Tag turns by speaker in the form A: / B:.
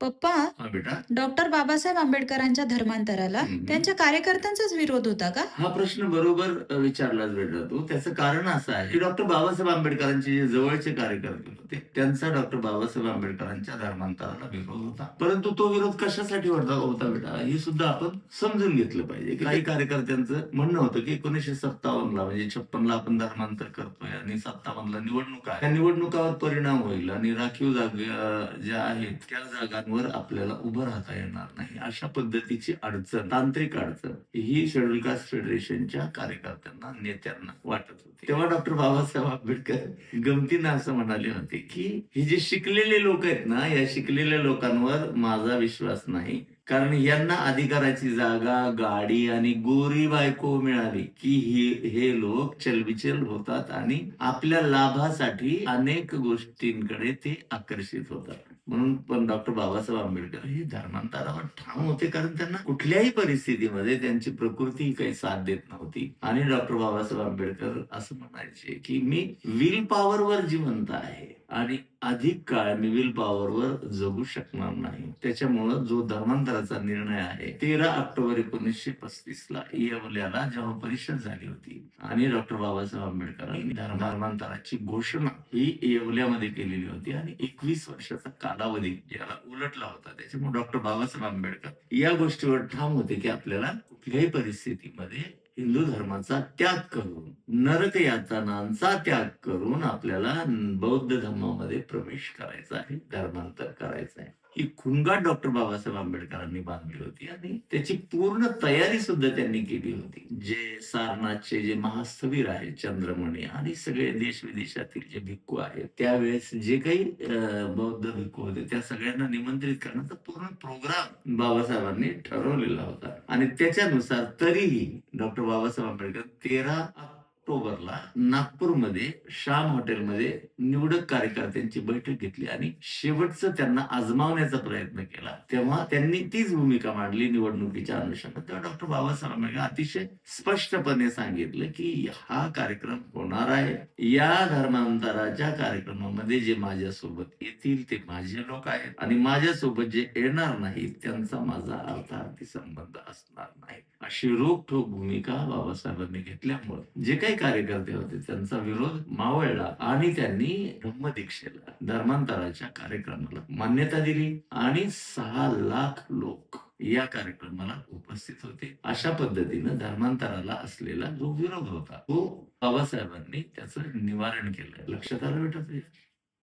A: पप्पा,
B: हा बेटा.
A: डॉक्टर बाबासाहेब आंबेडकरांच्या धर्मांतराला त्यांच्या कार्यकर्त्यांचाच विरोध होता का?
B: हा प्रश्न बरोबर विचारलाच बेटा तू. त्याचं कारण असं आहे की डॉक्टर बाबासाहेब आंबेडकरांचे जे जवळचे कार्यकर्ते होते त्यांचा डॉक्टर बाबासाहेब आंबेडकरांच्या धर्मांतराला विरोध होता. परंतु तो विरोध कशासाठी होता बेटा, हे सुद्धा आपण समजून घेतलं पाहिजे. काही कार्यकर्त्यांचं म्हणणं होतं की 1957 म्हणजे 56 आपण धर्मांतर करतोय आणि 57 निवडणुका आहे. त्या निवडणुकावर परिणाम होईल आणि राखीव जागा ज्या आहेत त्या जागांवर आपल्याला उभं राहता येणार नाही, अशा पद्धतीची अडचण, तांत्रिक अडचण ही शेड्यूल कास्ट फेडरेशनच्या कार्यकर्त्यांना, नेत्यांना वाटत होती. तेव्हा डॉक्टर बाबासाहेब आंबेडकर गमतीनं असं म्हणाले होते की हे जे शिकलेले लोक आहेत ना, या शिकलेल्या लोकांवर माझा विश्वास नाही, कारण यांना अधिकाराची जागा, गाडी आणि गोरी बायको मिळाली की हे लोक चलबिचल होतात आणि आपल्या लाभासाठी अनेक गोष्टींकडे ते आकर्षित होतात. म्हणून पण डॉक्टर बाबासाहेब आंबेडकर हे धर्मांतरावर ठाम होते, कारण त्यांना कुठल्याही परिस्थितीमध्ये त्यांची प्रकृती काही साथ देत नव्हती. आणि डॉक्टर बाबासाहेब आंबेडकर असं म्हणायचे की मी विल पॉवरवर जिवंत आहे आणि अधिक काळ मी विल पॉवरवर जगू शकणार नाही. त्याच्यामुळं जो धर्मांतराचा निर्णय आहे 13 ऑक्टोबर 1935 ला येवल्याला जेव्हा परिषद झाली होती आणि डॉक्टर बाबासाहेब आंबेडकरांनी धर्मांतराची घोषणा ही येवल्यामध्ये केलेली होती आणि 21 वर्षाचा कालावधी याला उलटला होता. त्याच्यामुळे डॉक्टर बाबासाहेब आंबेडकर या गोष्टीवर ठाम होते की आपल्याला कुठल्याही परिस्थितीमध्ये हिंदू धर्माचा त्याग करून, नरक यातनांचा त्याग करून आपल्याला बौद्ध धर्मामध्ये प्रवेश करायचा आहे, धर्मांतर करायचं आहे. ही खुणगाठ डॉक्टर बाबासाहेब आंबेडकरांनी बांधली होती आणि त्याची पूर्ण तयारी सुद्धा त्यांनी केली होती. जे सारनाथचे जे महास्थवीर आहेत, चंद्रमणी आणि सगळे देश विदेशातील जे भिक्खू आहेत, त्यावेळेस जे काही बौद्ध भिक्खू होते त्या सगळ्यांना निमंत्रित करण्याचा पूर्ण प्रोग्राम बाबासाहेबांनी ठरवलेला होता. आणि त्याच्यानुसार तरीही डॉक्टर बाबासाहेब आंबेडकर 13 ऑक्टोबरला नागपूरमध्ये श्याम हॉटेलमध्ये निवडक कार्यकर्त्यांची बैठक घेतली आणि शेवटचं त्यांना आजमावण्याचा प्रयत्न केला. तेव्हा त्यांनी तीच भूमिका मांडली निवडणुकीच्या अनुषंगाने. तेव्हा डॉक्टर बाबासाहेब आंबेडकर अतिशय स्पष्टपणे सांगितलं की हा कार्यक्रम होणार आहे. या धर्मांतराच्या कार्यक्रमामध्ये जे माझ्यासोबत येतील ते माझे लोक आहेत आणि माझ्यासोबत जे येणार नाहीत त्यांचा माझा अर्थार्थी संबंध असणार नाही, अशी रोखठोक भूमिका बाबासाहेबांनी घेतल्यामुळे जे काही कार्यकर्ते होते त्यांचा विरोध मावळला आणि त्यांनी ब्रह्मदीक्षेला, धर्मांतराच्या कार्यक्रमाला मान्यता दिली आणि 6 लाख लोक या कार्यक्रमाला उपस्थित होते. अशा पद्धतीनं धर्मांतराला असलेला जो विरोध होता तो बाबासाहेबांनी त्याचं निवारण केलं. लक्षात आलं बेटा तुझ्या?